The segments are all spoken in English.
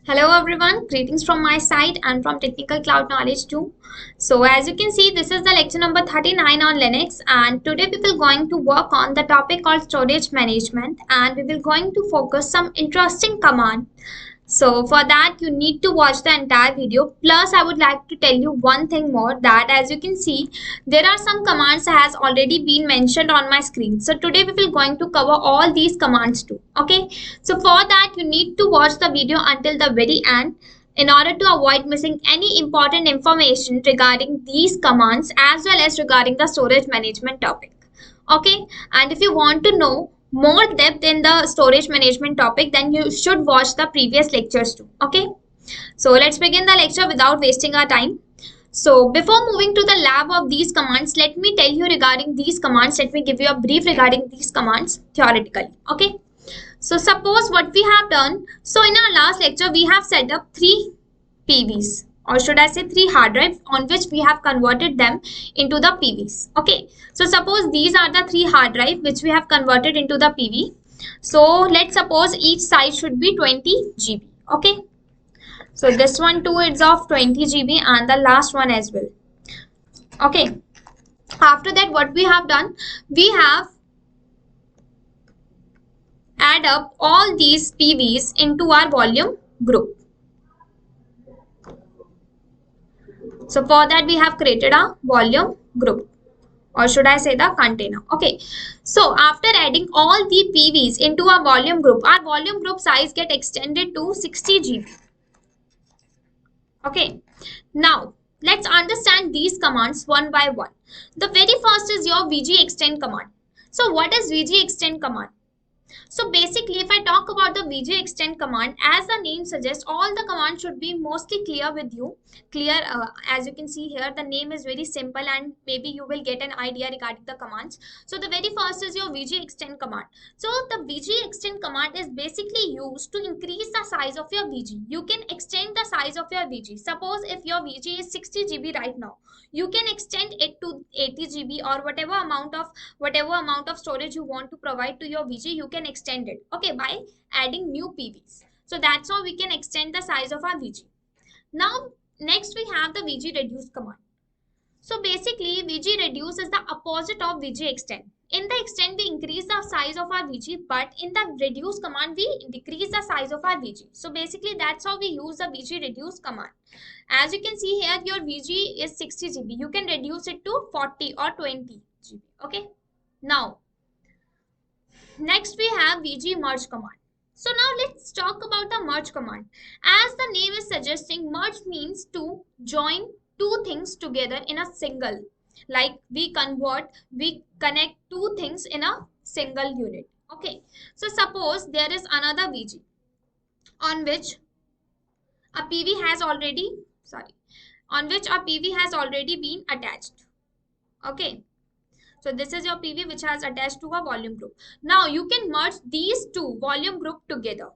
Hello everyone, greetings from my side and from Technical Cloud Knowledge too. So as you can see, this is the lecture number 39 on Linux, and today we will going to work on the topic called storage management, and we will going to focus some interesting command. So for that you need to watch the entire video. Plus I would like to tell you one thing more, that as you can see there are some commands that has already been mentioned on my screen. So today we will going to cover all these commands too. Okay. So for that you need to watch the video until the very end in order to avoid missing any important information regarding these commands as well as regarding the storage management topic. Okay, and if you want to know more depth in the storage management topic, then you should watch the previous lectures too. Okay, so let's begin the lecture without wasting our time. So before moving to the lab of these commands, let me tell you regarding these commands. Let me give you a brief regarding these commands theoretically. Okay, so suppose what we have done. So in our last lecture we have set up three PVs, or should I say three hard drives, on which we have converted them into the PVs. Okay, so suppose these are the three hard drive which we have converted into the PV. So let's suppose each size should be 20 GB. Okay, so this one too is of 20 GB and the last one as well. Okay, after that what we have done, we have add up all these PVs into our volume group. So for that we have created a volume group, or should I say the container. Okay, so after adding all the PVs into a volume group, our volume group size get extended to 60 GB. Okay, now let's understand these commands one by one. The very first is your VG extend command. So what is VG extend command? So basically, if I talk about the VG extend command, as the name suggests, all the commands should be mostly clear with you. Clear, as you can see here, the name is very simple and maybe you will get an idea regarding the commands. So the very first is your VG extend command. So the VG extend command is basically used to increase the size of your VG. You can extend the size of your VG. Suppose if your VG is 60 GB right now, you can extend it to 80 GB, or whatever amount of storage you want to provide to your VG, you can extend it, okay, by adding new PVs. So that's how we can extend the size of our VG. Now next we have the VG reduce command. So basically VG reduce is the opposite of VG extend. In the extend we increase the size of our VG, but in the reduce command we decrease the size of our VG. So basically that's how we use the VG reduce command. As you can see here, your VG is 60 GB. You can reduce it to 40 or 20 GB. Okay. Now, next we have VG merge command. So now let's talk about the merge command. As the name is suggesting, merge means to join two things together in a single. Like we connect two things in a single unit. Okay. So suppose there is another VG on which a PV has already, sorry, on which a PV has already been attached. Okay. So this is your PV which has attached to a volume group. Now you can merge these two volume group together.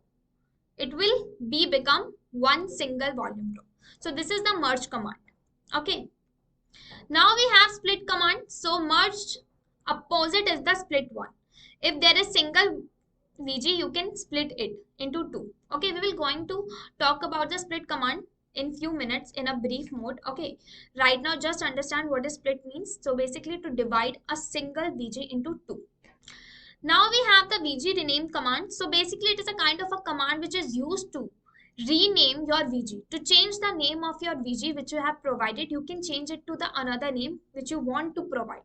It will become one single volume group. So this is the merge command. Okay. Now we have split command. So merged opposite is the split one. If there is single VG, you can split it into two. Okay, we will going to talk about the split command in few minutes in a brief mode. Okay, right now just understand what is split means. So basically to divide a single VG into two. Now we have the VG rename command. So basically it is a kind of a command which is used to rename your VG. To change the name of your VG which you have provided, you can change it to the another name which you want to provide.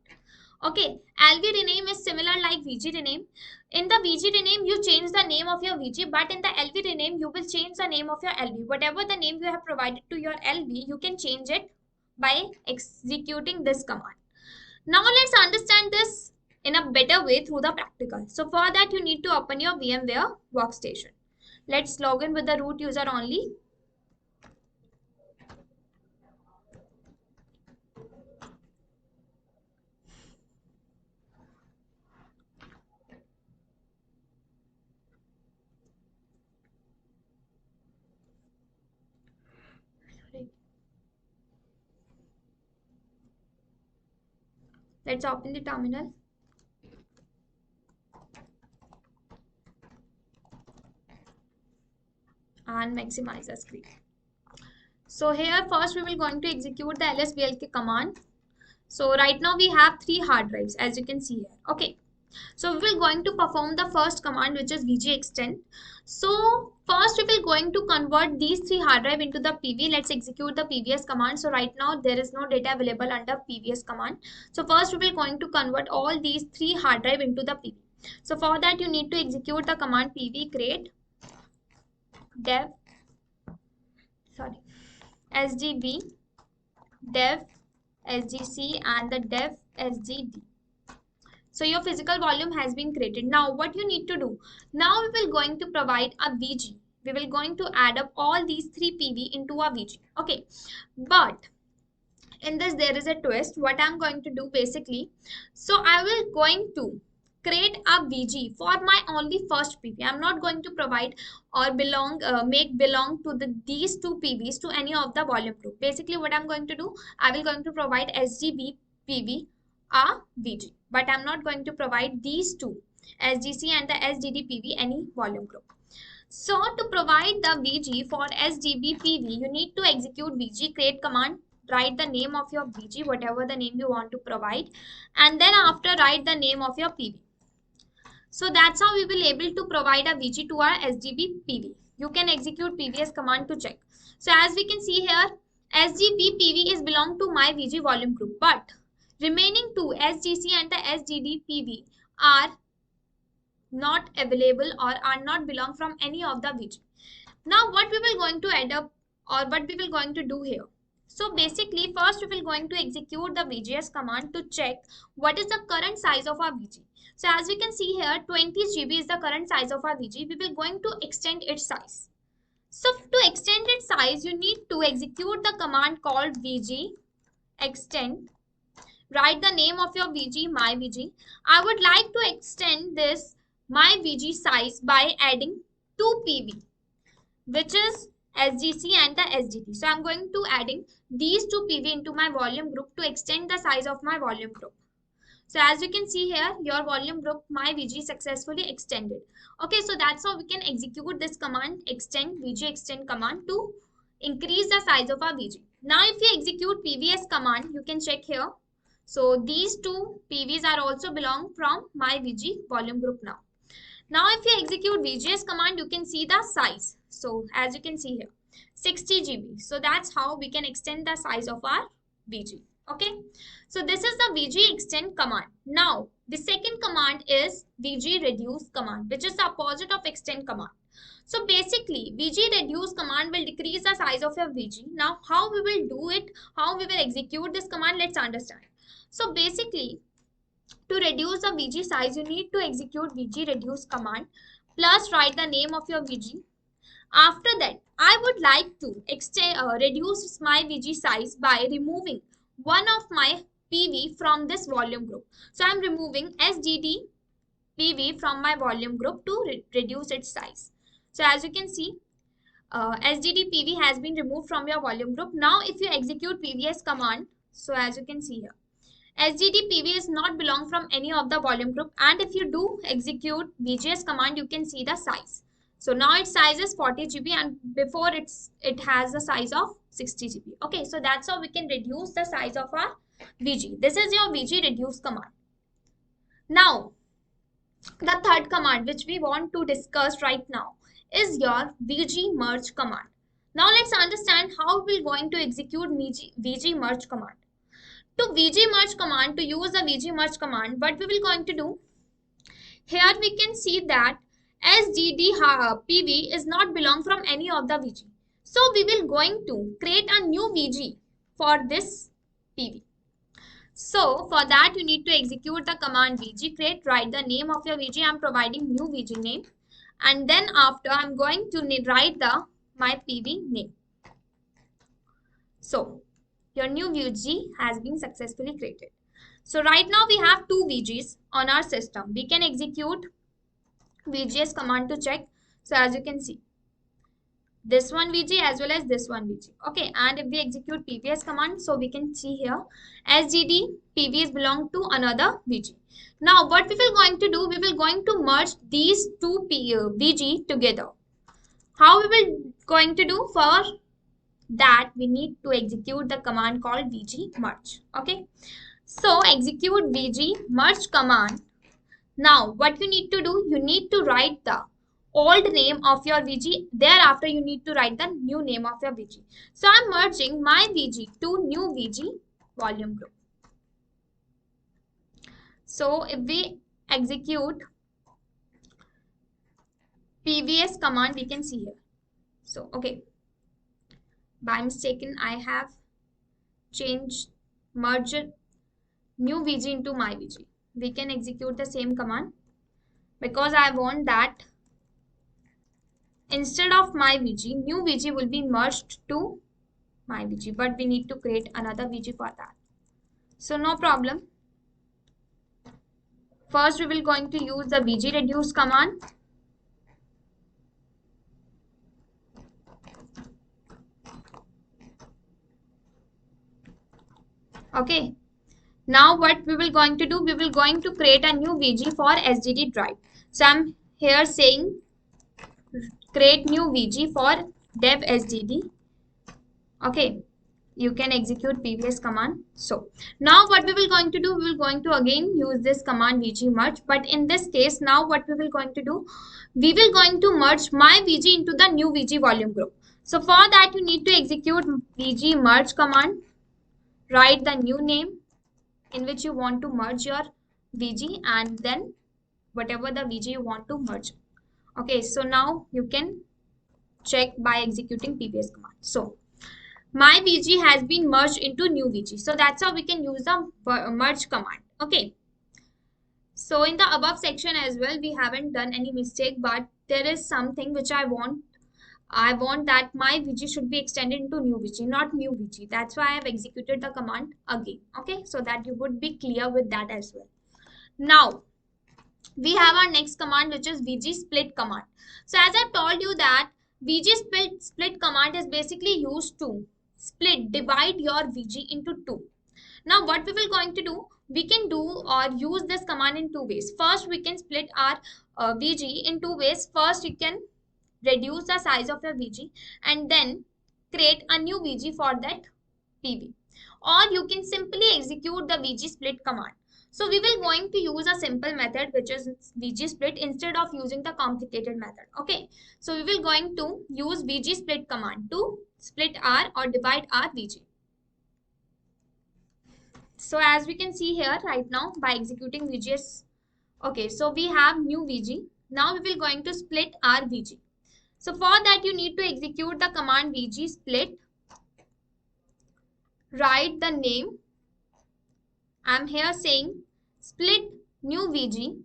Okay, LV rename is similar like VG rename. In the VG rename, you change the name of your VG, but in the LV rename, you will change the name of your LV. Whatever the name you have provided to your LV, you can change it by executing this command. Now let's understand this in a better way through the practical. So for that, you need to open your VMware workstation. Let's log in with the root user only. Let's open the terminal. and maximize the screen. So here first we will going to execute the lsblk command. So right now we have 3 hard drives as you can see here. Okay. So we will going to perform the first command, which is vg extend. So first we will going to convert these 3 hard drive into the PV. Let's execute the PVS command. So right now there is no data available under PVS command. So first we will going to convert all these 3 hard drive into the PV. So for that you need to execute the command pv create dev sgb dev sgc and the dev sgd. So your physical volume has been created. Now what you need to do, now we will going to provide a VG. We will going to add up all these 3 PV into a VG. Okay, but in this there is a twist. What I'm going to do basically, so I will going to create a VG for my only first PV. I'm not going to provide or make belong to these 2 PVs to any of the volume group. Basically what I'm going to do, I will going to provide SGB PV a VG, but I'm not going to provide these 2 SGC and the SGD PV any volume group. So to provide the VG for SGB PV, you need to execute VG create command. Write the name of your VG, whatever the name you want to provide, and then after write the name of your PV. So that's how we will able to provide a VG to our SGB PV. You can execute PVS command to check. So as we can see here, SGB PV is belong to my VG volume group, but remaining 2 SGC and the SGD PV are not available or are not belong from any of the VG. Now what we will going to add up or what we will going to do here. So basically first we will going to execute the VGS command to check what is the current size of our VG. So as we can see here, 20 GB is the current size of our VG. We will going to extend its size. So to extend its size, you need to execute the command called VG extend. Write the name of your VG, my VG. I would like to extend this my VG size by adding 2 PV, which is SGC and the SGD. So I'm going to adding these 2 PV into my volume group to extend the size of my volume group. So as you can see here, your volume group my VG successfully extended. Okay, so that's how we can execute this command extend VG extend command to increase the size of our VG. Now if you execute PVS command, you can check here. So these 2 PVs are also belong from my VG volume group now. Now if you execute VGS command, you can see the size. So as you can see here, 60 GB. So that's how we can extend the size of our VG. Okay. So this is the VG extend command. Now the second command is VG reduce command, which is the opposite of extend command. So basically VG reduce command will decrease the size of your VG. Now how we will do it, how we will execute this command, let's understand. So basically to reduce the VG size, you need to execute VG reduce command plus write the name of your VG. After that, I would like to reduce my VG size by removing one of my PV from this volume group. So I'm removing SGD PV from my volume group to reduce its size. So as you can see, SGD PV has been removed from your volume group. Now if you execute PVS command, so as you can see here, SGD PV is not belong from any of the volume group, and if you do execute VGS command, you can see the size. So now its size is 40 GB and before it has the size of 60 GB. Okay, so that's how we can reduce the size of our VG. This is your VG reduce command. Now the third command which we want to discuss right now is your VG merge command. Now let's understand how we're going to execute VG merge command. To VG merge command, to use the VG merge command, what we will going to do, here we can see that SGD PV is not belong from any of the VG. So we will going to create a new VG for this PV. So for that you need to execute the command VG create, write the name of your VG. I'm providing new VG name, and then after I'm going to write my PV name. So your new VG has been successfully created. So right now we have 2 VGs on our system. We can execute VGS command to check. So as you can see, this one VG as well as this one VG. Okay, and if we execute PVS command, so we can see here SGD PVs belong to another VG. Now what we will going to do, we will going to merge these 2 VG together. How we will going to do? For that we need to execute the command called vg merge. Okay, so execute vg merge command. Now what you need to do, you need to write the old name of your vg, thereafter you need to write the new name of your vg. So I'm merging my vg to new vg volume group. So if we execute pvs command, we can see here. So okay, by mistaken I have changed, merged new vg into my vg. We can execute the same command because I want that instead of my vg, new vg will be merged to my vg, but we need to create another vg for that. So no problem. First we will going to use the vg reduce command. Okay, now what we will going to do, we will going to create a new vg for sdd drive. So I'm here saying create new vg for dev sdd. Okay, you can execute pvs command. So now what we will going to do, we will going to again use this command vg merge, but in this case now what we will going to do, we will going to merge my vg into the new vg volume group. So for that you need to execute vg merge command, write the new name in which you want to merge your vg, and then whatever the vg you want to merge. Okay, so now you can check by executing pvs command. So my vg has been merged into new vg, so that's how we can use the merge command. Okay, so in the above section as well we haven't done any mistake, but there is something which I want that my vg should be extended into new vg, not new vg. That's why I have executed the command again. Okay, so that you would be clear with that as well. Now we have our next command, which is vg split command. So as I told you that vg split command is basically used to split, divide your vg into two. Now what we will going to do, we can do or use this command in two ways. First we can split our vg in two ways. First you can reduce the size of your vg and then create a new vg for that pv, or you can simply execute the vg split command. So we will going to use a simple method, which is vg split, instead of using the complicated method. Okay, so we will going to use vg split command to split our or divide our vg. So as we can see here right now by executing vgs, okay, so we have new vg. Now we will going to split our vg. So for that you need to execute the command vg split, write the name. I'm here saying split new vg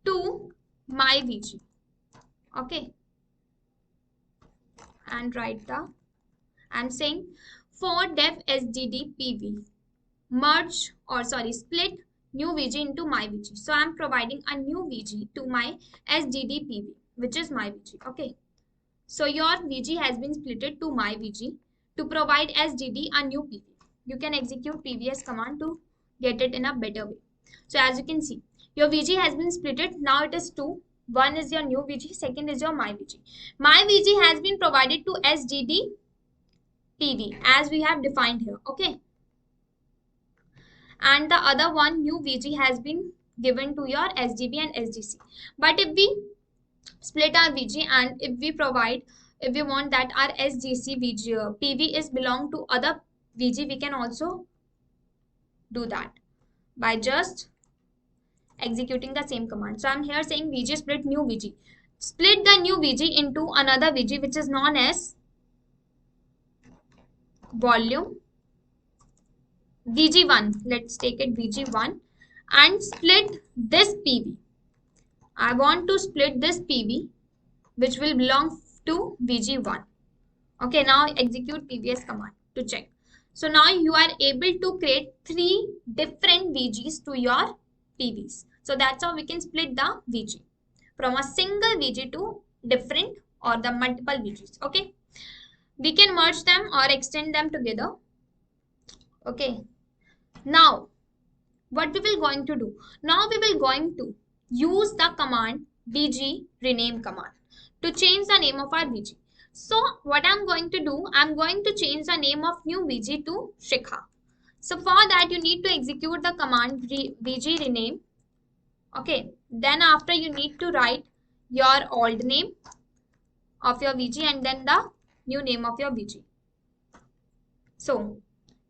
to my vg. Okay, and write the, I'm saying for dev sdd pv merge, or sorry, split new vg into my vg. So I'm providing a new vg to my sdd pv, which is my vg. Okay, so your vg has been splitted to my vg to provide sdd a new pv. You can execute pvs command to get it in a better way. So as you can see, your vg has been splitted. Now it is two. One is your new vg, second is your my vg. My vg has been provided to sdd pv as we have defined here. Okay, and the other one new vg has been given to your sdb and sdc. But if we split our vg and if we provide, if we want that our sdc vg pv is belong to other vg, we can also do that by just executing the same command. So I'm here saying vg split new vg, split the new vg into another vg which is known as volume vg1. Let's take it vg1 and split this pv. I want to split this pv which will belong to vg1. Okay, now execute pvs command to check. So now you are able to create three different vgs to your pvs. So that's how we can split the vg from a single vg to different or the multiple vgs. Okay, we can merge them or extend them together. Okay, now what we will going to do? Now we will going to use the command VG rename command to change the name of our VG. So what I'm going to do, I'm going to change the name of new VG to Shikha. So for that you need to execute the command VG rename. Okay, then after you need to write your old name of your VG and then the new name of your VG. So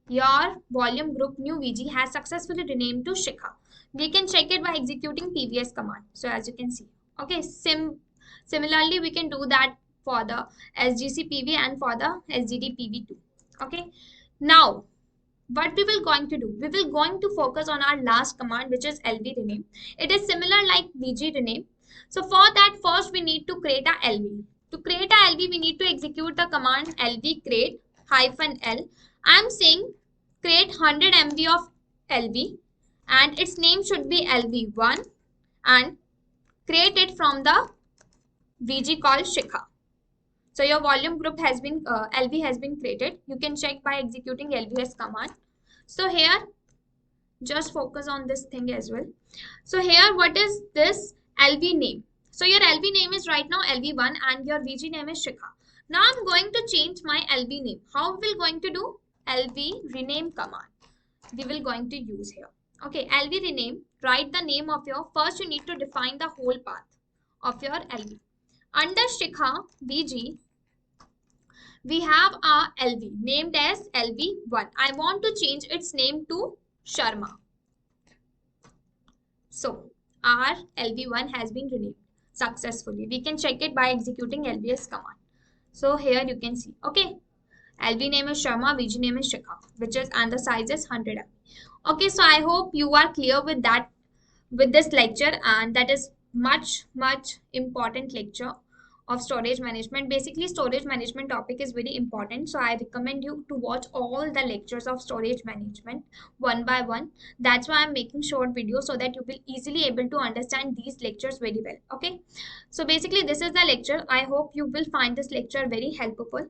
your volume group new VG has successfully renamed to Shikha. We can check it by executing PVS command. So as you can see. Okay, similarly we can do that for the SGC PV and for the SGD PV too. Okay. Now what we will going to do, we will going to focus on our last command, which is LV rename. It is similar like VG rename. So for that, first we need to create a LV. To create a LV, we need to execute the command LV create -L. I am saying create 100 MV of LV and its name should be LV1 and create it from the VG called Shikha. So your volume group has been LV has been created. You can check by executing LVS command. So here just focus on this thing as well. So here what is this LV name? So your LV name is right now LV1 and your VG name is Shikha. Now I'm going to change my LV name. How we will going to do? LV rename command we will going to use here. Okay, LV rename, write the name of your, first you need to define the whole path of your LV. Under Shikha VG, we have our LV named as LV1. I want to change its name to Sharma. So our LV1 has been renamed successfully. We can check it by executing LVS command. So here you can see. Okay, LV name is Sharma, VG name is Shikha, which is, and the size is 100 MB. Okay, so I hope you are clear with that, with this lecture, and that is much important lecture of storage management. Basically storage management topic is very important, so I recommend you to watch all the lectures of storage management one by one. That's why I'm making short videos so that you will easily able to understand these lectures very well. Okay, so basically this is the lecture. I hope you will find this lecture very helpful.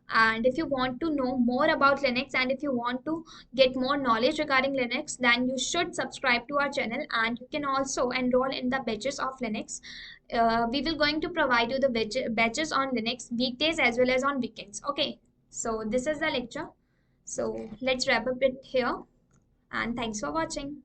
And if you want to know more about Linux and if you want to get more knowledge regarding Linux, then you should subscribe to our channel, and you can also enroll in the batches of Linux. We will going to provide you the batches on Linux weekdays as well as on weekends. Okay, so this is the lecture. So let's wrap up it here, and thanks for watching.